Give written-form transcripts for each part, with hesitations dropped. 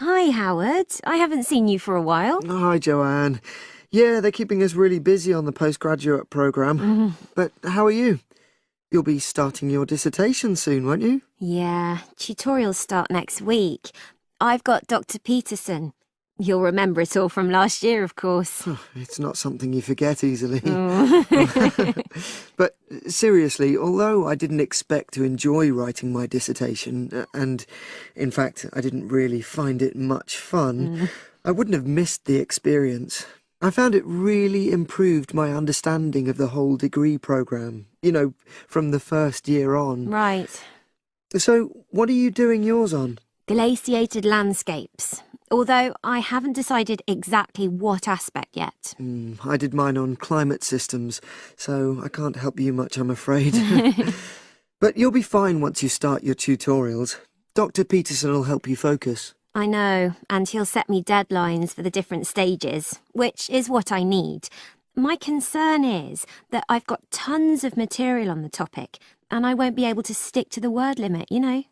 Hi, Howard. I haven't seen you for a while. Hi, Joanne. Yeah, they're keeping us really busy on the postgraduate programme. But how are you? You'll be starting your dissertation soon, won't you? Yeah, tutorials start next week. I've got Dr. Peterson. You'll remember it all from last year, of course. It's not something you forget easily. Oh. But seriously, although I didn't expect to enjoy writing my dissertation, and in fact, I didn't really find it much fun, I wouldn't have missed the experience. I found it really improved my understanding of the whole degree programme, from the first year on. Right. So, what are you doing yours on? Glaciated landscapes. Although I haven't decided exactly what aspect yet. I did mine on climate systems, so I can't help you much, I'm afraid. But you'll be fine once you start your tutorials. Dr. Peterson will help you focus. I know, and he'll set me deadlines for the different stages, which is what I need. My concern is that I've got tons of material on the topic, and I won't be able to stick to the word limit, I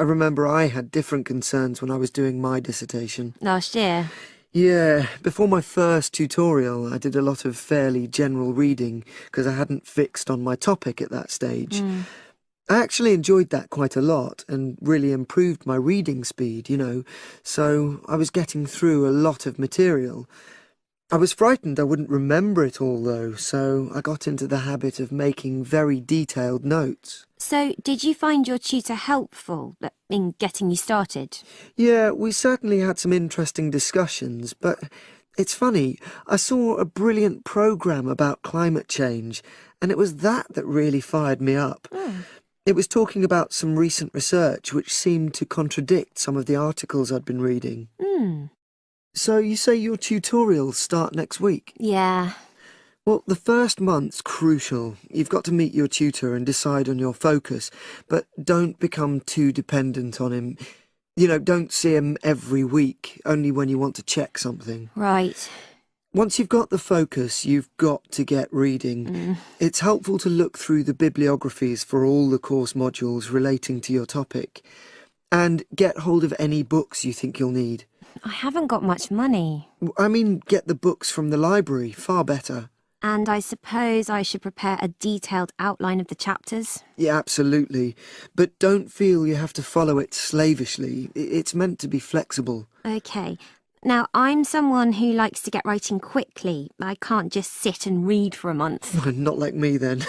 remember I had different concerns when I was doing my dissertation. Last year. Yeah, before my first tutorial, I did a lot of fairly general reading because I hadn't fixed on my topic at that stage. I actually enjoyed that quite a lot and really improved my reading speed, so I was getting through a lot of material. I was frightened I wouldn't remember it all, though, so I got into the habit of making very detailed notes. So, did you find your tutor helpful in getting you started? Yeah, we certainly had some interesting discussions, but it's funny, I saw a brilliant programme about climate change, and it was that really fired me up. It was talking about some recent research which seemed to contradict some of the articles I'd been reading. So you say your tutorials start next week? Yeah. Well, the first month's crucial. You've got to meet your tutor and decide on your focus, but don't become too dependent on him. Don't see him every week, only when you want to check something. Right. Once you've got the focus, you've got to get reading. It's helpful to look through the bibliographies for all the course modules relating to your topic, and get hold of any books you think you'll need. I haven't got much money. I mean, get the books from the library, far better. And I suppose I should prepare a detailed outline of the chapters? Yeah, absolutely. But don't feel you have to follow it slavishly. It's meant to be flexible. OK. Now, I'm someone who likes to get writing quickly. I can't just sit and read for a month. Not like me, then.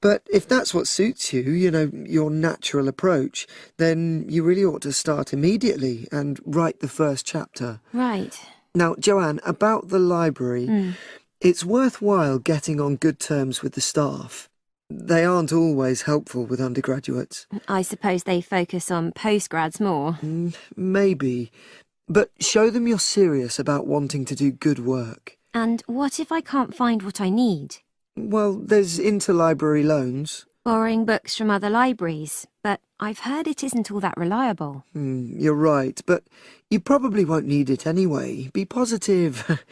But if that's what suits you, your natural approach, then you really ought to start immediately and write the first chapter. Right. Now, Joanne, about the library, it's worthwhile getting on good terms with the staff. They aren't always helpful with undergraduates. I suppose they focus on postgrads more. Maybe. But show them you're serious about wanting to do good work. And what if I can't find what I need? Well, there's interlibrary loans. Borrowing books from other libraries, but I've heard it isn't all that reliable. You're right, but you probably won't need it anyway. Be positive.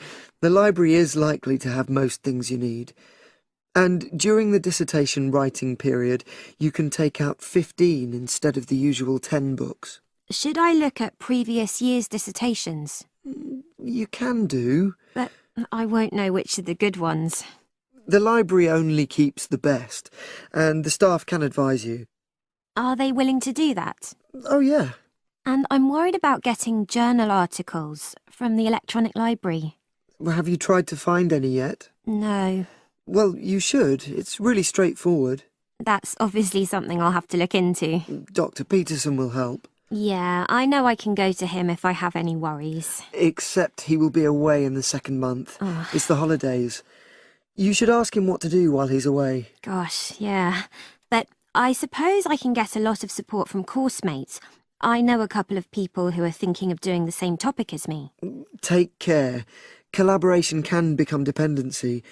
The library is likely to have most things you need. And during the dissertation writing period, you can take out 15 instead of the usual 10 books. Should I look at previous year's dissertations? You can do. But I won't know which are the good ones. The library only keeps the best, and the staff can advise you. Are they willing to do that? Oh, yeah. And I'm worried about getting journal articles from the electronic library. Well, have you tried to find any yet? No. Well, you should. It's really straightforward. That's obviously something I'll have to look into. Dr. Peterson will help. Yeah, I know I can go to him if I have any worries. Except he will be away in the second month. It's the holidays. You should ask him what to do while he's away. Gosh, yeah. But I suppose I can get a lot of support from course mates. I know a couple of people who are thinking of doing the same topic as me. Take care. Collaboration can become dependency.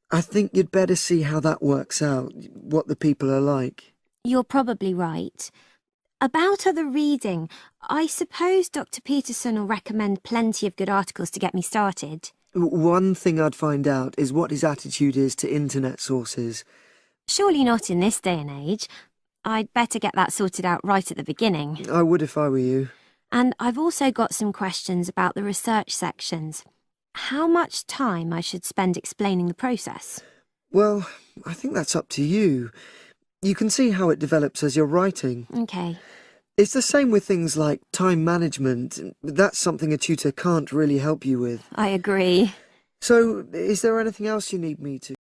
I think you'd better see how that works out, what the people are like. You're probably right. About other reading, I suppose Dr. Peterson will recommend plenty of good articles to get me started. One thing I'd find out is what his attitude is to internet sources. Surely not in this day and age. I'd better get that sorted out right at the beginning. I would if I were you. And I've also got some questions about the research sections. How much time I should spend explaining the process? Well, I think that's up to you. You can see how it develops as you're writing. Okay. It's the same with things like time management. That's something a tutor can't really help you with. I agree. So, is there anything else you need me to